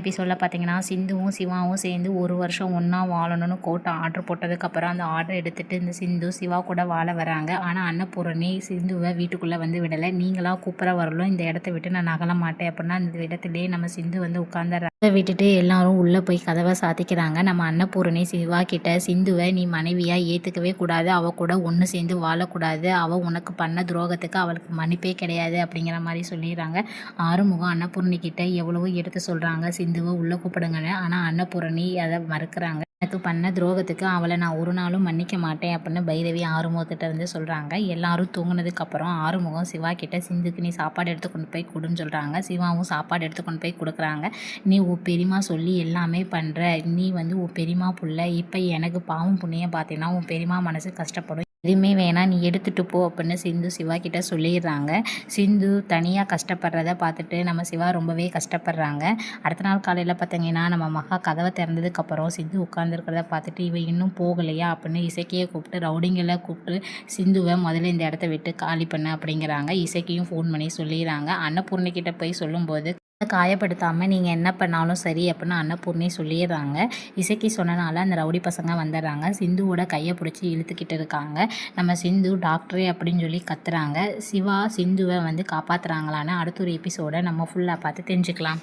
எபிசோடில் பார்த்தீங்கன்னா சிந்துவும் சிவாவும் சேர்ந்து ஒரு வருஷம் ஒன்றா வாழணும்னு கோர்ட் ஆர்டர் போட்டதுக்கப்புறம் அந்த ஆர்டர் எடுத்துகிட்டு இந்த சிந்து சிவா கூட வாழ வராங்க. ஆனால் அன்னபூரணி சிந்துவை வீட்டுக்குள்ளே வந்து விடலை. நீங்களாக கூப்பிட வரலும் இந்த இடத்த விட்டு நான் நகல மாட்டேன் அப்படின்னா அந்த இடத்துலேயே நம்ம சிந்து வந்து உட்காந்துடுறாங்க. அதை விட்டுட்டு எல்லாரும் உள்ளே போய் கதவை சாத்திக்கிறாங்க. நம்ம அன்னபூரணி சிவா கிட்ட சிந்துவை நீ மனைவியாக ஏற்றுக்கவே கூடாது, அவள் கூட ஒன்று சேர்ந்து வாழக்கூடாது, அவள் உனக்கு பண்ண துரோகத்துக்கு அவளுக்கு மன்னிப்பே கிடையாது அப்படிங்கிற மாதிரி சொல்லிடுறாங்க. ஆறுமுகம் அன்னபூரணி கிட்ட எவ்வளவோ எடுத்து சொல்கிறாங்க சிந்துவை உள்ளே கூப்பிடுங்கன்னு. ஆனால் அன்னபூரணி அதை மறுக்கிறாங்க. எனக்கு பண்ண துரோகத்துக்கு அவளை நான் ஒரு நாளும் மன்னிக்க மாட்டேன் அப்படின்னு பைரவி ஆறுமுகத்திட்ட இருந்து சொல்கிறாங்க. எல்லாரும் தூங்கினதுக்கப்புறம் ஆறுமுகம் சிவா கிட்ட சிந்துக்கு நீ சாப்பாடு எடுத்து கொண்டு போய் கொடுன்னு சொல்கிறாங்க. சிவாவும் சாப்பாடு எடுத்து கொண்டு போய் கொடுக்குறாங்க. நீ உன் பெரியமா சொல்லி எல்லாமே பண்ணுற, நீ வந்து உன் பெரியமா புள்ள, இப்போ எனக்கு பாவம் புண்ணியம் பார்த்தீங்கன்னா உன் பெரியமா மனசு கஷ்டப்படும், எதுவுமே வேணாம் நீ எடுத்துகிட்டு போ அப்படின்னு சிந்து சிவா கிட்ட சொல்லிடுறாங்க. சிந்து தனியாக கஷ்டப்படுறத பார்த்துட்டு நம்ம சிவா ரொம்பவே கஷ்டப்படுறாங்க. அடுத்த நாள் காலையில் பார்த்தீங்கன்னா நம்ம மகா கதவை திறந்ததுக்கப்புறம் சிந்து உட்காந்துருக்கிறத பார்த்துட்டு இவ இன்னும் போகலையா அப்படின்னு இசக்கியை கூப்பிட்டு ரவுடிங்களை கூப்பிட்டு சிந்துவை முதல்ல இந்த இடத்த விட்டு காலி பண்ண அப்படிங்கிறாங்க. இசக்கியும் ஃபோன் பண்ணி சொல்லிடுறாங்க. அன்னபூர்ணிக்கிட்ட போய் சொல்லும்போது காயப்படுத்தாமல் நீங்கள் என்ன பண்ணாலும் சரி அப்படின்னு அன்னபூர்ணி சொல்லிடுறாங்க. இசைக்கு சொன்னனால அந்த ரவுடி பசங்க வந்துடுறாங்க. சிந்துவோட கையை பிடிச்சி இழுத்துக்கிட்டு இருக்காங்க. நம்ம சிந்து டாக்டரே அப்படின்னு சொல்லி கத்துறாங்க. சிவா சிந்துவை வந்து காப்பாற்றுறாங்களான்னு அடுத்த ஒரு எபிசோடை நம்ம ஃபுல்லாக பார்த்து தெரிஞ்சுக்கலாம்.